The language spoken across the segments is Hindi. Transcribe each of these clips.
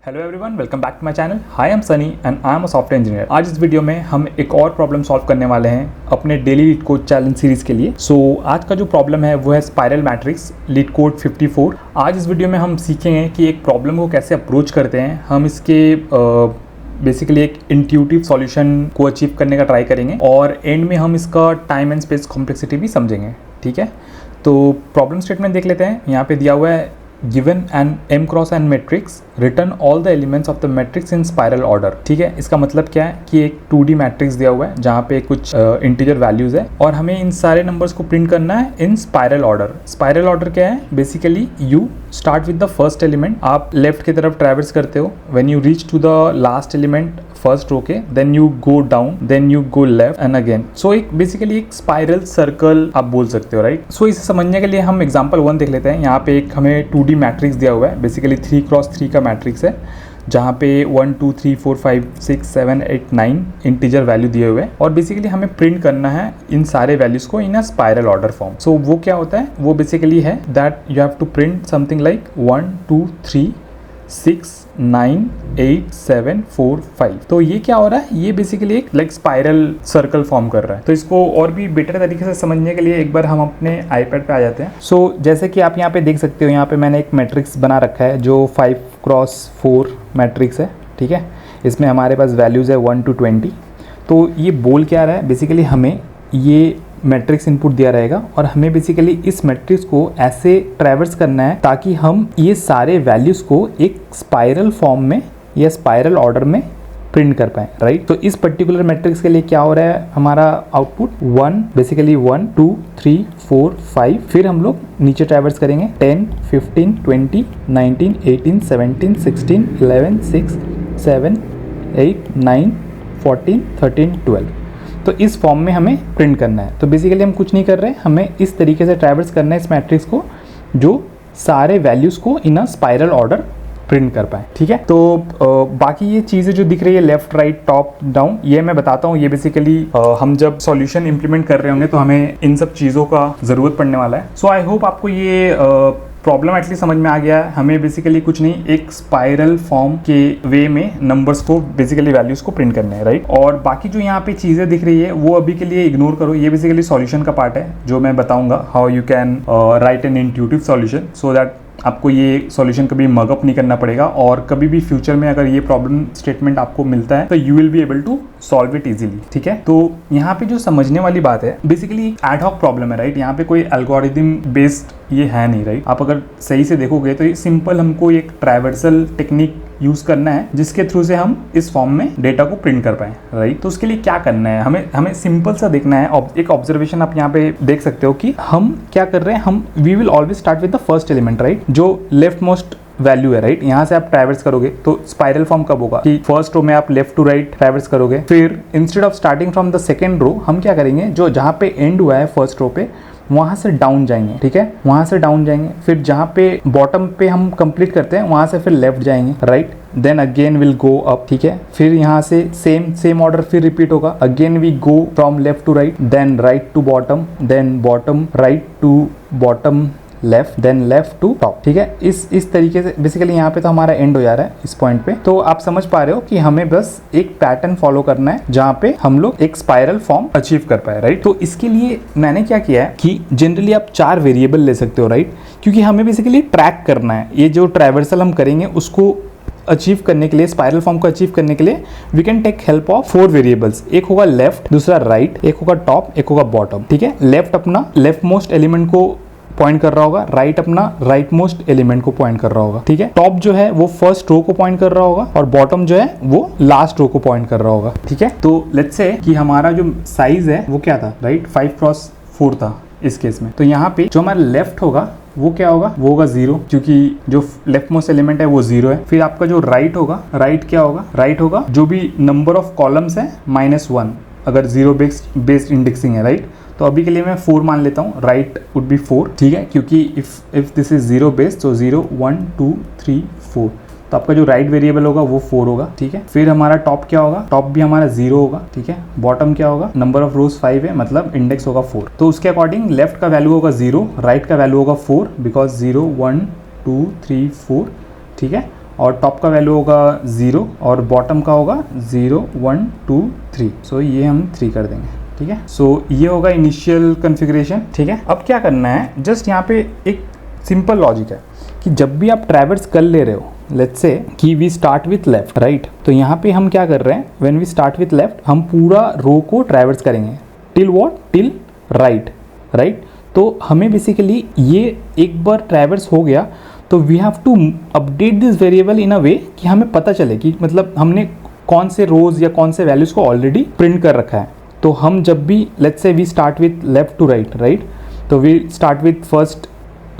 Hello everyone, welcome back to my channel. Hi, I am Sunny and I am a software engineer. आज इस वीडियो में हम एक और प्रॉब्लम सॉल्व करने वाले हैं अपने daily leet code challenge series के लिए। आज का जो प्रॉब्लम है वो है स्पाइरल मैट्रिक्स लीड कोड 54। आज इस वीडियो में हम सीखेंगे कि एक प्रॉब्लम को कैसे अप्रोच करते हैं। हम इसके बेसिकली एक इंट्यूटिव सॉल्यूशन को अचीव करने का ट्राई करेंगे और एंड में हम इसका टाइम एंड स्पेस कॉम्प्लेक्सिटी भी समझेंगे। ठीक है, तो प्रॉब्लम स्टेटमेंट देख लेते हैं। यहाँ पे दिया हुआ है given an m cross n matrix return all the elements of the matrix in spiral order। ठीक है, इसका मतलब क्या है कि एक 2D मैट्रिक्स दिया हुआ है जहाँ पे कुछ इंटीजर वैल्यूज है और हमें इन सारे नंबर्स को प्रिंट करना है in spiral order. Spiral order क्या है? Basically you start with the first element, आप लेफ्ट की तरफ ट्रैवर्स करते हो। When you reach to the last element first row के, then you go down, then you go left and again. So एक बेसिकली एक स्पाइरल सर्कल आप बोल सकते हो, राइट। सो इसे समझने के लिए हम एग्जांपल 1 देख लेते हैं। यहाँ पे एक हमें 2D मैट्रिक्स दिया हुआ है, बेसिकली 3x3 का मैट्रिक्स है जहाँ पे 1 2 3 4 5 6 7 8 9 इंटीजर वैल्यू दिए हुए हैं और बेसिकली हमें प्रिंट करना है इन सारे वैल्यूज को in a spiral order form. So वो क्या होता है? वो बेसिकली है that you have to print something like 1 2 3 6 9 8 7 4 5। तो ये क्या हो रहा है? ये बेसिकली एक लाइक स्पाइरल सर्कल फॉर्म कर रहा है। तो इसको और भी बेटर तरीके से समझने के लिए एक बार हम अपने आईपैड पे आ जाते हैं। जैसे कि आप यहाँ पे देख सकते हो, यहाँ पे मैंने एक मैट्रिक्स बना रखा है जो 5x4 मैट्रिक्स है। ठीक है, इसमें हमारे पास वैल्यूज़ है 1 to 20। तो ये बोल क्या रहा है? बेसिकली हमें ये मैट्रिक्स इनपुट दिया रहेगा और हमें बेसिकली इस मैट्रिक्स को ऐसे ट्रैवर्स करना है ताकि हम ये सारे वैल्यूज को एक स्पाइरल फॉर्म में या स्पाइरल ऑर्डर में प्रिंट कर पाए, राइट। तो इस पर्टिकुलर मैट्रिक्स के लिए क्या हो रहा है? हमारा आउटपुट 1 बेसिकली 1 2 3 4 5, फिर हम लोग नीचे ट्रैवर्स करेंगे 10 15 20 19 18 17 16 11 6 7 8 9 14 13 12। तो इस फॉर्म में हमें प्रिंट करना है। तो बेसिकली हम कुछ नहीं कर रहे, हमें इस तरीके से ट्रैवर्स करना है इस मैट्रिक्स को जो सारे वैल्यूज़ को in a spiral order print कर पाए। ठीक है, तो बाकी ये चीज़ें जो दिख रही है लेफ्ट राइट टॉप डाउन, ये मैं बताता हूँ। ये बेसिकली हम जब सॉल्यूशन इंप्लीमेंट कर रहे होंगे तो हमें इन सब चीज़ों का ज़रूरत पड़ने वाला है। सो आई होप आपको ये प्रॉब्लम एटलीस्ट समझ में आ गया है। हमें बेसिकली कुछ नहीं, एक स्पाइरल फॉर्म के वे में नंबर्स को बेसिकली वैल्यूज को प्रिंट करने हैं, राइट। और बाकी जो यहाँ पे चीज़ें दिख रही है वो अभी के लिए इग्नोर करो। ये बेसिकली सॉल्यूशन का पार्ट है जो मैं बताऊंगा, how you can write an intuitive solution so that आपको ये सॉल्यूशन कभी मगअप नहीं करना पड़ेगा और कभी भी फ्यूचर में अगर ये प्रॉब्लम स्टेटमेंट आपको मिलता है तो you will be able to solve it easily. ठीक है, तो यहाँ पे जो समझने वाली बात है, बेसिकली एड हॉक प्रॉब्लम है, राइट। यहाँ पे कोई एल्गोरिथम बेस्ड ये है नहीं, राइट। आप अगर सही से देखोगे तो ये सिंपल हमको एक ट्रैवर्सल टेक्निक यूज करना है जिसके थ्रू से हम इस फॉर्म में डेटा को प्रिंट कर पाए, राइट। तो उसके लिए क्या करना है? हमें सिंपल सा देखना है। एक ऑब्जर्वेशन आप यहाँ पे देख सकते हो कि हम क्या कर रहे हैं। हम we will always start with the first element, right, जो लेफ्ट मोस्ट वैल्यू है, राइट। यहाँ से आप ट्रैवर्स करोगे तो स्पाइरल फॉर्म कब होगा कि फर्स्ट रो में आप लेफ्ट टू राइट ट्रैवर्स करोगे। फिर instead of starting from the second row हम क्या करेंगे, जो जहाँ पे एंड हुआ है फर्स्ट रो पे वहां से डाउन जाएंगे। ठीक है, वहां से डाउन जाएंगे, फिर जहाँ पे बॉटम पे हम कंप्लीट करते हैं वहां से फिर लेफ्ट जाएंगे, right, then again will go up. ठीक है, फिर यहाँ से सेम ऑर्डर फिर रिपीट होगा। Again we go from left to right, then right to bottom, then bottom right to bottom left, then left to top. ठीक है, इस तरीके से बेसिकली यहाँ पे तो हमारा एंड हो जा रहा है इस पॉइंट पे। तो आप समझ पा रहे हो कि हमें बस एक पैटर्न फॉलो करना है जहाँ पे हम लोग एक स्पाइरल फॉर्म अचीव कर पाए, राइट। तो इसके लिए मैंने क्या किया है कि जनरली आप 4 वेरिएबल ले सकते हो, राइट, क्योंकि हमें बेसिकली ट्रैक करना है ये जो ट्रैवर्सल हम करेंगे उसको अचीव करने के लिए, स्पाइरल फॉर्म को अचीव करने के लिए we can take help of 4 variables. एक होगा लेफ्ट, दूसरा राइट, एक होगा टॉप, एक होगा बॉटम। ठीक है, लेफ्ट अपना लेफ्ट मोस्ट एलिमेंट को पॉइंट कर रहा होगा, राइट अपना राइट मोस्ट एलिमेंट को पॉइंट कर रहा होगा। ठीक है, टॉप जो है वो फर्स्ट रो को पॉइंट कर रहा होगा और बॉटम जो है वो लास्ट रो को पॉइंट कर रहा होगा। ठीक है, तो लेट्स से कि हमारा जो साइज है वो क्या था, राइट, 5x4 था इस केस में। तो यहाँ पे जो हमारा लेफ्ट होगा वो क्या होगा? वो होगा 0, क्योंकि जो लेफ्ट मोस्ट एलिमेंट है वो 0 है। फिर आपका जो राइट होगा, राइट क्या होगा? राइट होगा जो भी नंबर ऑफ कॉलम्स है -1 अगर 0 बेस्ड इंडेक्सिंग है, राइट। तो अभी के लिए मैं 4 मान लेता हूँ, राइट वुड बी 4। ठीक है, क्योंकि इफ दिस इज 0 बेस्ड तो 0 1 2 3 4, तो आपका जो राइट वेरिएबल होगा वो 4 होगा। ठीक है, फिर हमारा टॉप क्या होगा? टॉप भी हमारा 0 होगा। ठीक है, बॉटम क्या होगा? नंबर ऑफ रोज 5 है, मतलब इंडेक्स होगा 4। तो उसके अकॉर्डिंग लेफ्ट का वैल्यू होगा 0, राइट का वैल्यू होगा 4 बिकॉज 0 1 2 3 4। ठीक है, और टॉप का वैल्यू होगा 0 और बॉटम का होगा 0 1 2 3। सो ये हम 3 कर देंगे, ठीक है। सो ये होगा इनिशियल कॉन्फ़िगरेशन, ठीक है। अब क्या करना है, जस्ट यहाँ पे एक सिंपल लॉजिक है कि जब भी आप ट्रैवर्स कर ले रहे हो, लेट्स से कि we start with left, right, तो यहाँ पे हम क्या कर रहे हैं, when we start with left हम पूरा रो को ट्रैवर्स करेंगे till what, till right, right. तो हमें बेसिकली ये एक बार ट्रैवर्स हो गया तो we have to update this variable in a way कि हमें पता चले कि मतलब हमने कौन से रोज या कौन से वैल्यूज़ को ऑलरेडी प्रिंट कर रखा है। तो हम जब भी let's say we start with left to right, right, तो we start with first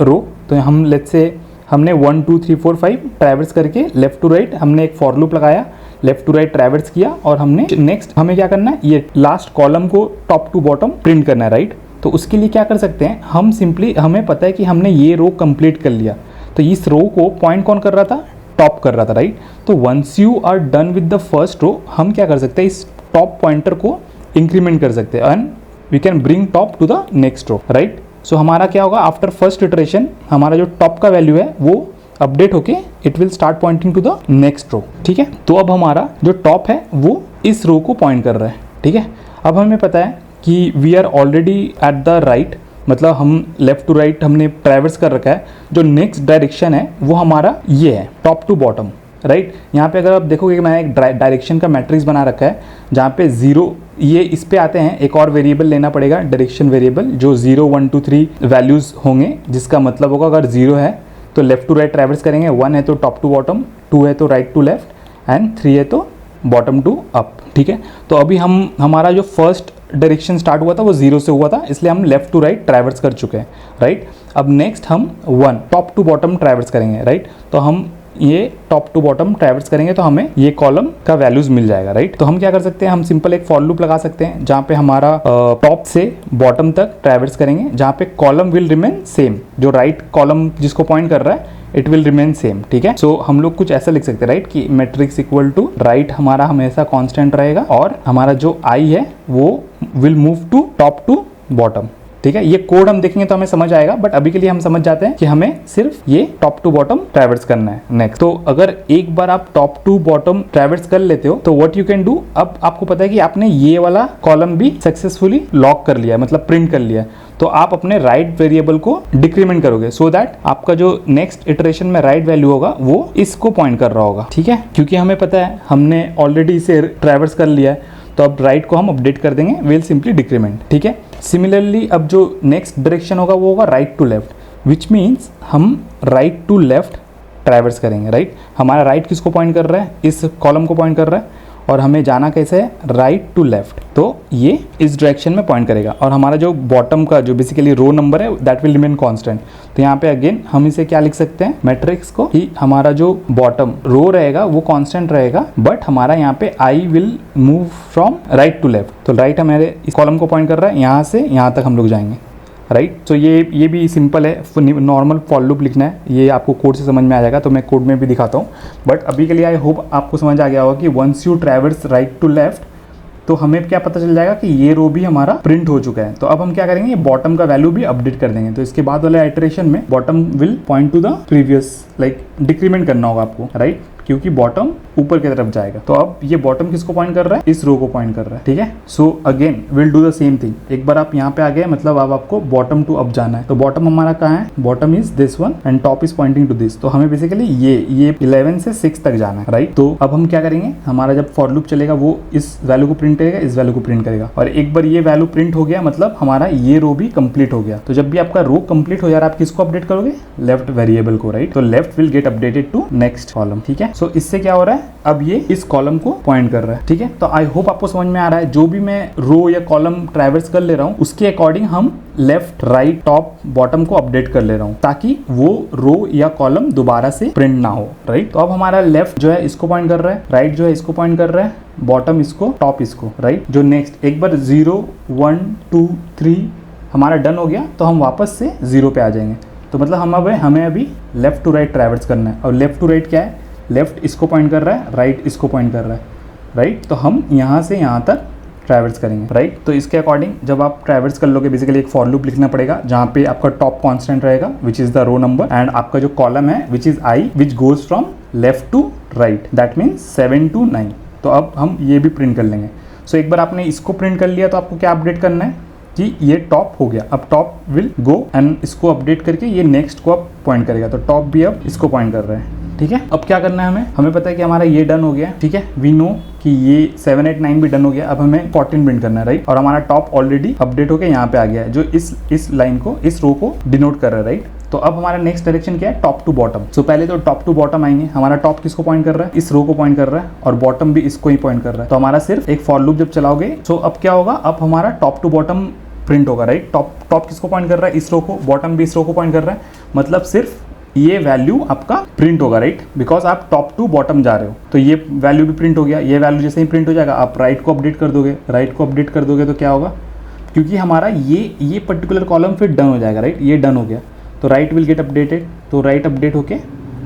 row, तो हम लेट्स से हमने 1 2 3 4 5 ट्रैवर्स करके लेफ्ट टू राइट हमने एक फॉर लूप लगाया, लेफ्ट टू राइट ट्रैवर्स किया और हमने नेक्स्ट हमें क्या करना है, ये लास्ट कॉलम को टॉप टू बॉटम प्रिंट करना है, राइट। तो उसके लिए क्या कर सकते हैं हम, सिंपली हमें पता है कि हमने ये रो कंप्लीट कर लिया, तो इस रो को पॉइंट कौन कर रहा था, टॉप कर रहा था, राइट। तो once you are done with the first row, हम क्या कर सकते हैं, इस टॉप पॉइंटर को इंक्रीमेंट कर सकते हैं and we can bring top to the next row, right. So हमारा क्या होगा, आफ्टर फर्स्ट इटरेशन हमारा जो टॉप का वैल्यू है वो अपडेट होके it will start pointing to the next row, ठीक है। तो अब हमारा जो टॉप है वो इस रो को पॉइंट कर रहा है, ठीक है। अब हमें पता है कि we are already at the right, मतलब हम लेफ्ट टू राइट हमने ट्रैवर्स कर रखा है, जो नेक्स्ट डायरेक्शन है वो हमारा ये है टॉप टू बॉटम, राइट। यहाँ पे अगर आप देखोगे कि मैंने एक डायरेक्शन का मैट्रिक्स बना रखा है जहाँ पे 0, ये इस पे आते हैं, एक और वेरिएबल लेना पड़ेगा डायरेक्शन वेरिएबल जो 0 1 2 3 वैल्यूज़ होंगे, जिसका मतलब होगा अगर 0 है तो लेफ्ट टू राइट ट्रैवर्स करेंगे, 1 है तो टॉप टू बॉटम, 2 है तो राइट टू लेफ्ट एंड 3 है तो बॉटम टू अप, ठीक है। तो अभी हमारा जो फर्स्ट डायरेक्शन स्टार्ट हुआ था वो 0 से हुआ था, इसलिए हम लेफ्ट टू राइट ट्रैवर्स कर चुके हैं, राइट। अब नेक्स्ट हम 1 टॉप टू बॉटम ट्रैवर्स करेंगे, राइट। तो हम ये टॉप टू बॉटम ट्रैवर्स करेंगे तो हमें ये कॉलम का वैल्यूज मिल जाएगा, राइट। तो हम क्या कर सकते हैं, हम सिंपल एक फॉर लूप लगा सकते हैं जहाँ पे हमारा टॉप से बॉटम तक ट्रैवर्स करेंगे, जहाँ पे कॉलम विल रिमेन सेम, जो राइट कॉलम जिसको पॉइंट कर रहा है इट विल रिमेन सेम, ठीक है। सो हम लोग कुछ ऐसा लिख सकते हैं, राइट, कि मैट्रिक्स इक्वल टू राइट हमारा हमेशा कांस्टेंट रहेगा और हमारा जो आई है वो will move to top to bottom, ठीक है। ये कोड हम देखेंगे तो हमें समझ आएगा, बट अभी के लिए हम समझ जाते हैं कि हमें सिर्फ ये टॉप टू बॉटम ट्रैवर्स करना है नेक्स्ट। तो अगर एक बार आप टॉप टू बॉटम ट्रैवर्स कर लेते हो तो व्हाट यू कैन डू, अब आपको पता है कि आपने ये वाला कॉलम भी सक्सेसफुली लॉक कर लिया है, मतलब प्रिंट कर लिया है, तो आप अपने राइट वेरिएबल को डिक्रीमेंट करोगे सो दैट आपका जो नेक्स्ट इटरेशन में राइट वैल्यू होगा वो इसको पॉइंट कर रहा होगा, ठीक है। क्योंकि हमें पता है हमने ऑलरेडी इसे ट्रैवर्स कर लिया है, तो अब राइट को हम अपडेट कर देंगे, विल सिंपली डिक्रीमेंट, ठीक है। सिमिलरली अब जो नेक्स्ट डायरेक्शन होगा वो होगा right to left, which means हम राइट टू लेफ्ट ट्रैवर्स करेंगे, राइट। हमारा राइट किसको पॉइंट कर रहा है, इस कॉलम को पॉइंट कर रहा है और हमें जाना कैसे है, राइट टू लेफ्ट, तो ये इस डायरेक्शन में पॉइंट करेगा और हमारा जो बॉटम का जो बेसिकली रो नंबर है दैट विल रिमेन कांस्टेंट। तो यहाँ पे अगेन हम इसे क्या लिख सकते हैं, मैट्रिक्स को, कि हमारा जो बॉटम रो रहेगा वो कांस्टेंट रहेगा, बट हमारा यहाँ पे I will move from right to left. तो राइट हमारे इस कॉलम को पॉइंट कर रहा है, यहाँ से यहाँ तक हम लोग जाएंगे, राइट। तो ये भी सिंपल है, नॉर्मल फॉर लूप लिखना है, ये आपको कोड से समझ में आ जाएगा, तो मैं कोड में भी दिखाता हूँ। बट अभी के लिए आई होप आपको समझ आ गया होगा कि once you traverse right to left तो हमें क्या पता चल जाएगा कि ये रो भी हमारा प्रिंट हो चुका है। तो अब हम क्या करेंगे, बॉटम का वैल्यू भी अपडेट कर देंगे, तो इसके बाद वाले आइटरेशन में bottom will point two the previous, like decrement करना होगा आपको, राइट, क्योंकि बॉटम ऊपर की तरफ जाएगा। तो अब ये बॉटम किसको पॉइंट कर रहा है, इस रो को पॉइंट कर रहा है, ठीक है। So again will do the same thing, एक बार आप यहाँ पे आ गए मतलब अब आपको बॉटम टू अप जाना है। तो बॉटम हमारा कहाँ है, bottom is this one and top is pointing to this, तो हमें बेसिकली ये 11 से 6 तक जाना है, राइट। तो अब हम क्या करेंगे, हमारा जब फॉर लूप चलेगा वो इस वैल्यू को प्रिंट करेगा, इस वैल्यू को प्रिंट करेगा, और एक बार ये वैल्यू प्रिंट हो गया मतलब हमारा ये रो भी कंप्लीट हो गया। तो जब भी आपका रो कंप्लीट हो यार, आप किसको अपडेट करोगे, लेफ्ट वेरिएबल को, राइट। तो left will get updated to next column, ठीक है। सो इससे क्या हो रहा है, अब ये इस कॉलम को पॉइंट कर रहा है, ठीक है। तो आई होप आपको समझ में आ रहा है, जो भी मैं रो या कॉलम ट्रैवर्स कर ले रहा हूँ उसके अकॉर्डिंग हम लेफ्ट राइट टॉप बॉटम को अपडेट कर ले रहा हूँ, ताकि वो रो या कॉलम दोबारा से प्रिंट ना हो, राइट। तो अब हमारा लेफ्ट जो है इसको पॉइंट कर रहा है, राइट जो है इसको पॉइंट कर रहा है, बॉटम इसको, टॉप इसको, राइट। जो नेक्स्ट एक बार 0 1 2 3 हमारा डन हो गया तो हम वापस से 0 पे आ जाएंगे। तो मतलब हमें अभी लेफ्ट टू राइट ट्रैवर्स करना है, और लेफ्ट टू राइट क्या है, लेफ्ट इसको पॉइंट कर रहा है, राइट इसको पॉइंट कर रहा है, राइट। तो हम यहाँ से यहाँ तक ट्रैवर्स करेंगे, राइट। तो इसके अकॉर्डिंग जब आप ट्रैवर्स कर लोगे बेसिकली एक फॉर लूप लिखना पड़ेगा जहाँ पे आपका टॉप कांस्टेंट रहेगा which is the row number and आपका जो कॉलम है which is I which goes from left to right, that means 7 to 9। तो अब हम ये भी प्रिंट कर लेंगे। सो एक बार आपने इसको प्रिंट कर लिया तो आपको क्या अपडेट करना है कि ये टॉप हो गया। अब टॉप विल गो एंड इसको अपडेट करके ये नेक्स्ट को अब पॉइंट करेगा, तो टॉप भी अब इसको पॉइंट कर रहा है, ठीक है। अब क्या करना है हमें पता है कि हमारा ये डन हो गया, ठीक है। वी नो कि ये 7, 8, 9 भी डन हो गया। अब हमें 14 प्रिंट करना है, राइट। और हमारा टॉप ऑलरेडी अपडेट होकर यहाँ पे आ गया है जो इस लाइन को, इस रो को डिनोट कर रहा है, राइट। तो अब हमारा नेक्स्ट डायरेक्शन क्या है, टॉप टू बॉटम। सो पहले तो टॉप टू बॉटम आएंगे। हमारा टॉप किसको पॉइंट कर रहा है, इस रो को पॉइंट कर रहा है और बॉटम भी इसको ही पॉइंट कर रहा है। तो हमारा सिर्फ एक फॉर लूप जब चलाओगे तो अब क्या होगा, अब हमारा टॉप टू बॉटम प्रिंट होगा, राइट। टॉप किसको पॉइंट कर रहा है, इस रो को, बॉटम भी इस रो को पॉइंट कर रहा है, मतलब सिर्फ ये वैल्यू आपका प्रिंट होगा, राइट, बिकॉज आप टॉप टू बॉटम जा रहे हो। तो ये वैल्यू भी प्रिंट हो गया। ये वैल्यू जैसे ही प्रिंट हो जाएगा आप राइट को अपडेट कर दोगे, राइट को अपडेट कर दोगे तो क्या होगा, क्योंकि हमारा ये पर्टिकुलर कॉलम फिर डन हो जाएगा, राइट। ये डन हो गया तो राइट विल गेट अपडेटेड, तो राइट अपडेट होके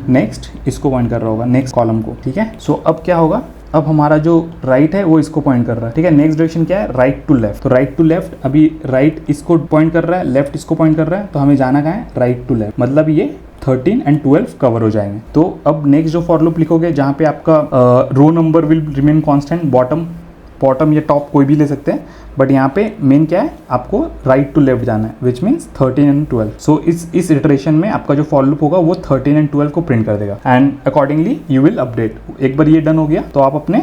नेक्स्ट इसको पॉइंट कर रहा होगा, नेक्स्ट कॉलम को, ठीक है। सो अब क्या होगा, अब हमारा जो राइट है वो इसको पॉइंट कर रहा है, ठीक है। नेक्स्ट डायरेक्शन क्या है, राइट टू लेफ्ट। तो राइट टू लेफ्ट, अभी राइट इसको पॉइंट कर रहा है, लेफ्ट इसको पॉइंट कर रहा है, तो हमें जाना कहाँ है, राइट टू लेफ्ट, मतलब ये 13 and 12 कवर हो जाएंगे। तो अब नेक्स्ट जो फॉर लूप लिखोगे जहाँ पे आपका row number will remain constant, bottom या टॉप कोई भी ले सकते हैं, बट यहाँ पे मेन क्या है, आपको राइट टू लेफ्ट जाना है विच मीन्स 13 and 12। सो इस इटरेशन में आपका जो फॉर लूप होगा वो 13 and 12 को प्रिंट कर देगा and accordingly you will update. एक बार ये डन हो गया तो आप अपने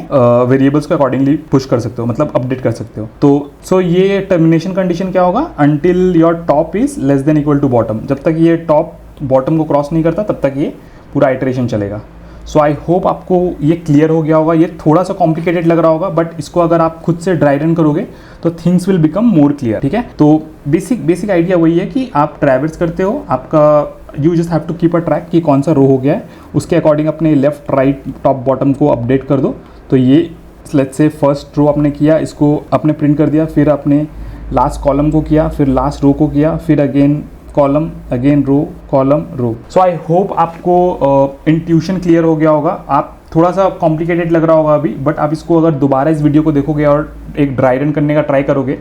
वेरिएबल्स को अकॉर्डिंगली पुश कर सकते हो, मतलब अपडेट कर सकते हो। तो सो ये टर्मिनेशन कंडीशन क्या होगा, until your top is less than equal to bottom. जब तक ये टॉप बॉटम को क्रॉस नहीं करता तब तक ये पूरा आइटरेशन चलेगा। सो आई होप आपको ये क्लियर हो गया होगा। ये थोड़ा सा कॉम्प्लिकेटेड लग रहा होगा बट इसको अगर आप खुद से ड्राई रन करोगे तो things will become more clear, ठीक है। तो बेसिक आइडिया वही है कि आप ट्रैवर्स करते हो, आपका you just have to keep a track कि कौन सा रो हो गया है, उसके अकॉर्डिंग अपने लेफ्ट राइट टॉप बॉटम को अपडेट कर दो। तो ये लेट्स से फर्स्ट रो आपने किया, इसको आपने प्रिंट कर दिया, फिर आपने लास्ट कॉलम को किया, फिर लास्ट रो को किया, फिर again column, again row, column, row. So I hope आपको इंट्यूशन क्लियर हो गया होगा। आप थोड़ा सा कॉम्प्लिकेटेड लग रहा होगा अभी, बट आप इसको अगर दोबारा इस वीडियो को देखोगे और एक ड्राई रन करने का ट्राई करोगे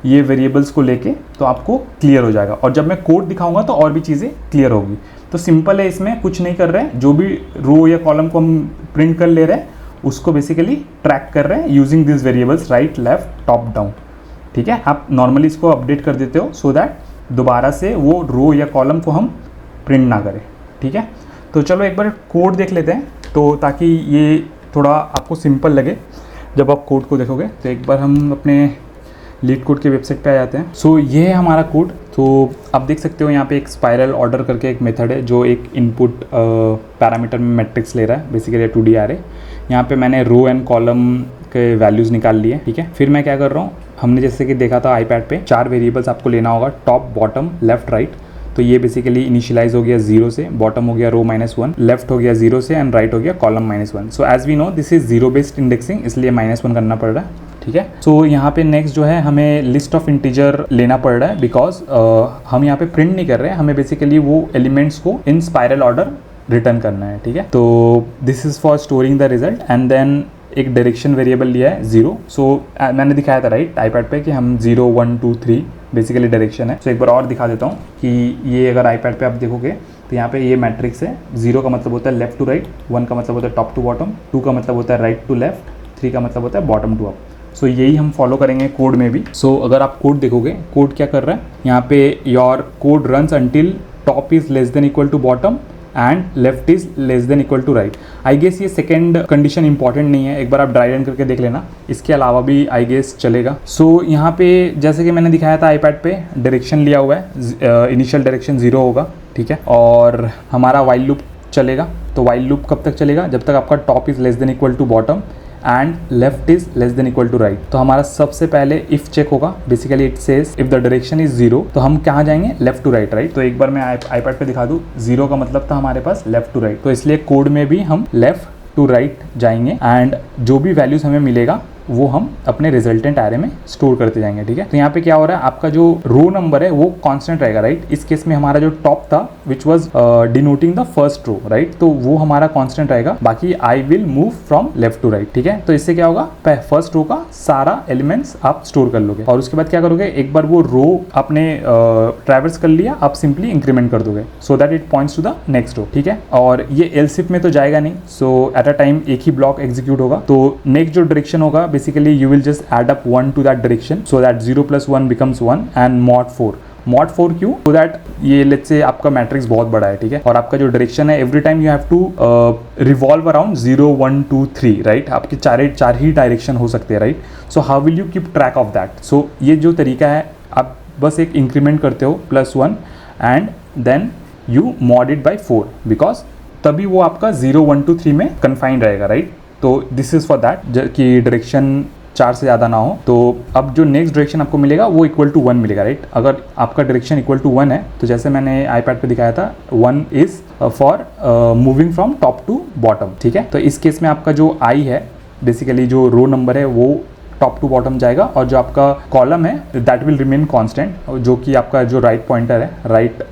ये वेरिएबल्स को लेके तो आपको क्लियर हो जाएगा। और जब मैं कोड दिखाऊंगा तो और भी चीज़ें क्लियर होगी। तो सिंपल है, इसमें कुछ नहीं कर रहे हैं, जो भी रो या कॉलम को हम प्रिंट कर ले रहे हैं उसको बेसिकली ट्रैक कर रहे हैं using this variables right, left, top, down, ठीक है। आप नॉर्मली इसको अपडेट कर देते हो सो दैट दोबारा से वो रो या कॉलम को हम प्रिंट ना करें, ठीक है। तो चलो एक बार कोड देख लेते हैं तो ताकि ये थोड़ा आपको सिंपल लगे जब आप कोड को देखोगे। तो एक बार हम अपने लीड कोड के वेबसाइट पे आ जाते हैं। सो ये है हमारा कोड। तो आप देख सकते हो यहाँ पे एक स्पाइरल ऑर्डर करके एक मेथड है जो एक इनपुट पैरामीटर में मैट्रिक्स ले रहा है, बेसिकली 2D अरे। यहाँ पे मैंने रो एंड कॉलम के वैल्यूज़ निकाल लिए, ठीक है। फिर मैं क्या कर रहा हूँ, हमने जैसे कि देखा था आईपैड पे 4 वेरिएबल्स आपको लेना होगा, टॉप, बॉटम, लेफ्ट, राइट। तो ये बेसिकली इनिशियलाइज हो गया 0 से, बॉटम हो गया रो -1, लेफ्ट हो गया 0 से एंड राइट हो गया column -1। So as we know this is 0 based indexing, इसलिए -1 करना पड़ रहा है, ठीक है। सो यहाँ पे नेक्स्ट जो है हमें लिस्ट ऑफ इंटीजर लेना पड़ रहा है बिकॉज हम यहाँ पे प्रिंट नहीं कर रहे हैं, हमें बेसिकली वो एलिमेंट्स को इन स्पाइरल ऑर्डर रिटर्न करना है, ठीक है। तो this is for storing the result and then एक डायरेक्शन वेरिएबल लिया है 0। सो मैंने दिखाया था राइट आईपैड पे कि हम 0, 1, 2, 3 बेसिकली डायरेक्शन है। सो एक बार और दिखा देता हूँ कि ये अगर आईपैड पे आप देखोगे तो यहाँ पे ये मैट्रिक्स है। 0 का मतलब होता है लेफ्ट टू राइट, 1 का मतलब होता है टॉप टू बॉटम, 2 का मतलब होता है राइट टू लेफ्ट, 3 का मतलब होता है बॉटम टू अप। सो यही हम फॉलो करेंगे कोड में भी। सो अगर आप कोड देखोगे, कोड क्या कर रहा है यहाँ पे, your code runs until top is less than equal to bottom and left is less than equal to right. I guess ये सेकेंड कंडीशन इंपॉर्टेंट नहीं है, एक बार आप ड्राई रन करके देख लेना, इसके अलावा भी आई गेस चलेगा। सो यहाँ पे जैसे कि मैंने दिखाया था आईपैड पे डायरेक्शन लिया हुआ है, इनिशियल डायरेक्शन 0 होगा, ठीक है। और हमारा वाइल लूप चलेगा। तो वाइल लूप कब तक चलेगा, जब तक आपका top is less than equal to bottom and left is less than equal to right. तो हमारा सबसे पहले इफ चेक होगा, basically it says if the direction is 0, तो हम कहाँ जाएंगे, लेफ्ट टू राइट, राइट। तो एक बार मैं आईपैड पे दिखा दूँ, 0 का मतलब था हमारे पास लेफ्ट टू राइट, तो इसलिए कोड में भी हम लेफ्ट टू राइट जाएंगे एंड जो भी वैल्यूज हमें मिलेगा वो हम अपने रिजल्टेंट एरे में स्टोर करते जाएंगे, ठीक है। तो यहाँ पे क्या हो रहा है, आपका जो रो नंबर है वो कांस्टेंट रहेगा, राइट। इस केस में हमारा जो टॉप था which was denoting the first row, right, तो वो हमारा कांस्टेंट रहेगा, बाकी I will move from left to right, ठीक है। तो इससे क्या होगा, फर्स्ट रो का सारा एलिमेंट्स आप स्टोर कर लोगे और उसके बाद क्या करोगे, एक बार वो रो आपने ट्रैवर्स कर लिया, आप सिंपली इंक्रीमेंट कर दोगे so that it points to the next row, ठीक है। और ये एलसिफ में तो जाएगा नहीं, सो एट अ टाइम एक ही ब्लॉक एग्जीक्यूट होगा। तो नेक्स्ट जो डायरेक्शन होगा, basically you will just add up 1 to that direction so that 0 + 1 becomes 1 and mod 4 क्यों, सो दैट ये लेट्स से आपका मैट्रिक्स बहुत बड़ा है, ठीक है, और आपका जो डायरेक्शन है every time you have to revolve around 0 1 2 3, right. आपके चार ही डायरेक्शन हो सकते हैं, right. So how will you keep track of that. So ये जो तरीका है, आप बस एक इंक्रीमेंट करते हो +1 and then you mod it by 4 because तभी वो आपका 0 1 2 3 में कन्फाइंड रहेगा, राइट। तो दिस इज फॉर दैट कि डायरेक्शन 4 से ज़्यादा ना हो। तो अब जो नेक्स्ट डायरेक्शन आपको मिलेगा वो इक्वल टू 1 मिलेगा, राइट। अगर आपका डायरेक्शन इक्वल टू 1 है तो जैसे मैंने आईपैड पे दिखाया था, 1 is for moving from top to bottom, ठीक है। तो इस केस में आपका जो आई है, बेसिकली जो रो नंबर है वो टॉप टू बॉटम जाएगा और जो आपका कॉलम है दैट विल रिमेन कांस्टेंट, जो कि आपका जो राइट पॉइंटर है, राइट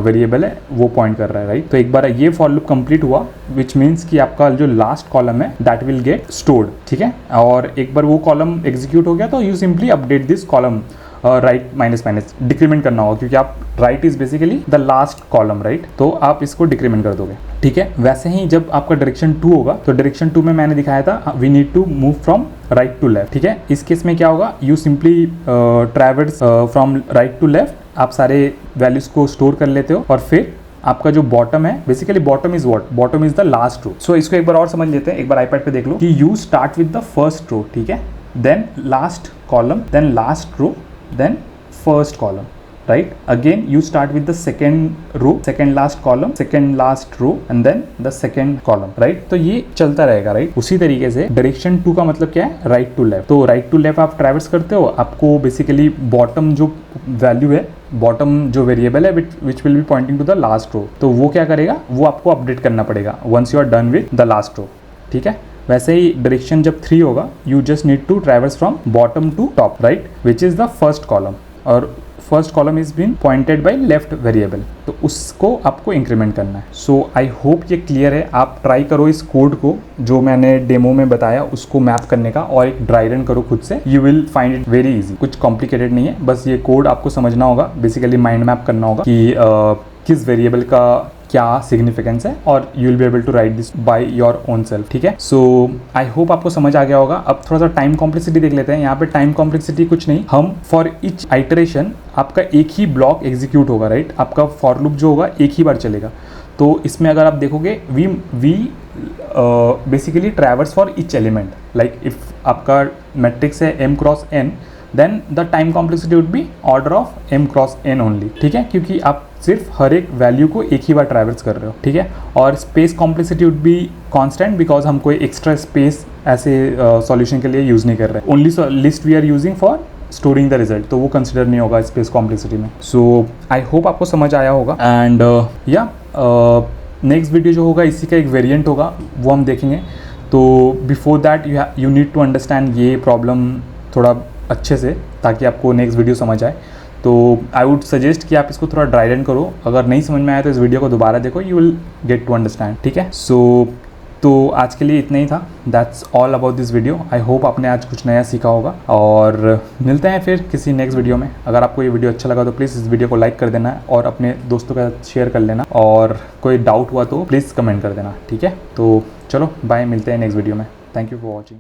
वेरिएबल है, वो पॉइंट कर रहा है, राइट। तो एक बार ये फॉर लूप कंप्लीट हुआ विच मीन्स कि आपका जो लास्ट कॉलम है दैट विल गेट स्टोर्ड, ठीक है। और एक बार वो कॉलम एग्जीक्यूट हो गया तो you simply update this column right minus decrement करना होगा, क्योंकि आप right is basically the last column, right. तो आप इसको डिक्रीमेंट कर दोगे, ठीक है। वैसे ही जब आपका डायरेक्शन 2 होगा तो डायरेक्शन 2 में मैंने दिखाया था we need to move from right to left, ठीक है। इस केस में क्या होगा, you simply traverse from right to left, आप सारे वैल्यूज को स्टोर कर लेते हो और फिर आपका जो बॉटम है, basically bottom is what, bottom is the last row. So इसको एक बार और समझ लेते हैं, एक बार आईपैड पे देख लो कि you start with the first row, ठीक है, then last column, then last row, then first column, right. Again you start with the second row, second last column, second last row and then the second column, right. तो ये चलता रहेगा, right. उसी तरीके से डायरेक्शन 2 का मतलब क्या है, राइट टू लेफ्ट। तो राइट टू लेफ्ट आप ट्रैवर्स करते हो, आपको बेसिकली बॉटम जो वैल्यू है, बॉटम जो वेरिएबल है which will be pointing to the last row, तो वो क्या करेगा, वो आपको अपडेट करना पड़ेगा once you are done with the last row, ठीक है। वैसे ही डायरेक्शन जब 3 होगा, you just need to traverse from bottom to top, right, which is the first column, और first column is been pointed by left variable, तो उसको आपको इंक्रीमेंट करना है। सो आई होप ये क्लियर है। आप ट्राई करो इस कोड को जो मैंने डेमो में बताया उसको मैप करने का और एक ड्राई रन करो खुद से, you will find it very easy. कुछ कॉम्प्लिकेटेड नहीं है, बस ये कोड आपको समझना होगा, बेसिकली माइंड मैप करना होगा कि किस वेरिएबल का क्या सिग्निफिकेंस है और you will be able to write this by your own self, ठीक है। सो आई होप आपको समझ आ गया होगा। अब थोड़ा सा टाइम कॉम्प्लेक्सिटी देख लेते हैं। यहाँ पे टाइम कॉम्प्लेक्सिटी कुछ नहीं, हम फॉर ईच आइटरेशन आपका एक ही ब्लॉक एग्जीक्यूट होगा, राइट। आपका फॉर लूप जो होगा एक ही बार चलेगा। तो इसमें अगर आप देखोगे we basically traverse for each element, like if आपका मैट्रिक्स है m cross n, then the time complexity would be order of m cross n only, ठीक है, क्योंकि आप सिर्फ हर एक वैल्यू को एक ही बार ट्रैवर्स कर रहे हो, ठीक है। और space complexity would be constant because हम कोई एक्स्ट्रा स्पेस ऐसे सॉल्यूशन के लिए यूज़ नहीं कर रहे, only list we are using for storing the result, तो वो कंसिडर नहीं होगा स्पेस कॉम्प्लेक्सिटी में। सो आई होप आपको समझ आया होगा एंड या नेक्स्ट वीडियो जो होगा इसी का एक वेरिएंट होगा, वो हम देखेंगे। तो before that you need to understand ये प्रॉब्लम थोड़ा अच्छे से, ताकि आपको नेक्स्ट वीडियो समझ आए। तो आई वुड सजेस्ट कि आप इसको थोड़ा ड्राई रन करो, अगर नहीं समझ में आया तो इस वीडियो को दोबारा देखो, you will get to understand, ठीक है। सो तो आज के लिए इतना ही था, that's all about this video. I hope आपने आज कुछ नया सीखा होगा और मिलते हैं फिर किसी नेक्स्ट वीडियो में। अगर आपको ये वीडियो अच्छा लगा तो प्लीज़ इस वीडियो को लाइक कर देना और अपने दोस्तों के साथ शेयर कर लेना, और कोई डाउट हुआ तो प्लीज़ कमेंट कर देना, ठीक है। तो चलो बाय, मिलते हैं नेक्स्ट वीडियो में। Thank you for watching.